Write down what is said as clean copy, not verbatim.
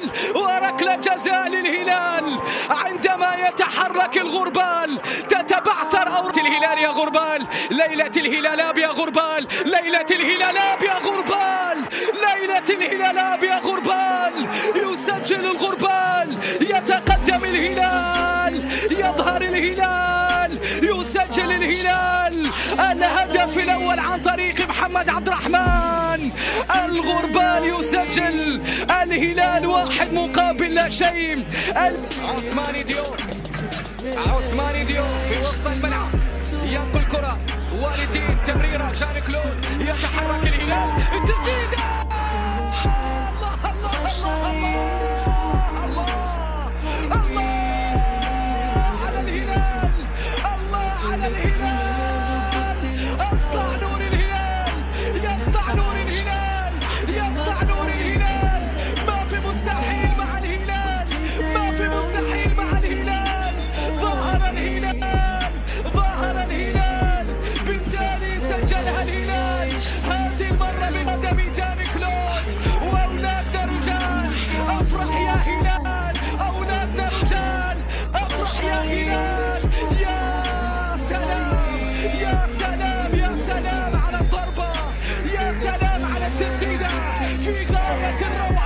الهلال، وركلة جزاء للهلال عندما يتحرك الغربال. تتبعثر أوراق الهلال يا غربال، ليلة الهلال يا غربال، ليلة الهلال يا غربال، ليلة الهلال يا غربال. يسجل الغربال، يتقدم الهلال، يظهر الهلال، يسجل الهلال الهدف الأول عن طريق محمد عبد الرحمن. الغربال يسجل، الهلال 1 مقابل لا شيء. عثماني ديوف، عثماني ديوف في وسط الملعب ينقل كرة، والدين تمريرة جان كلود، يتحرك الهلال، التسديدة. الله الله الله الله الله على الهلال، الله على الهلال. اصنع نور الهلال، يصنع نور الهلال، يصنع نور الهلال. ما في مستحيل مع الهلال، ما في مستحيل مع الهلال. ظهر الهلال، ظهر الهلال، بالتالي سجلها الهلال هذه المرة بقدم جان كلود. واولادنا رجال، افرح يا هلال، اولادنا رجال، افرح يا هلال. يا سلام يا سلام يا سلام على الضربة، يا سلام على التسديدة في غاية الروعة.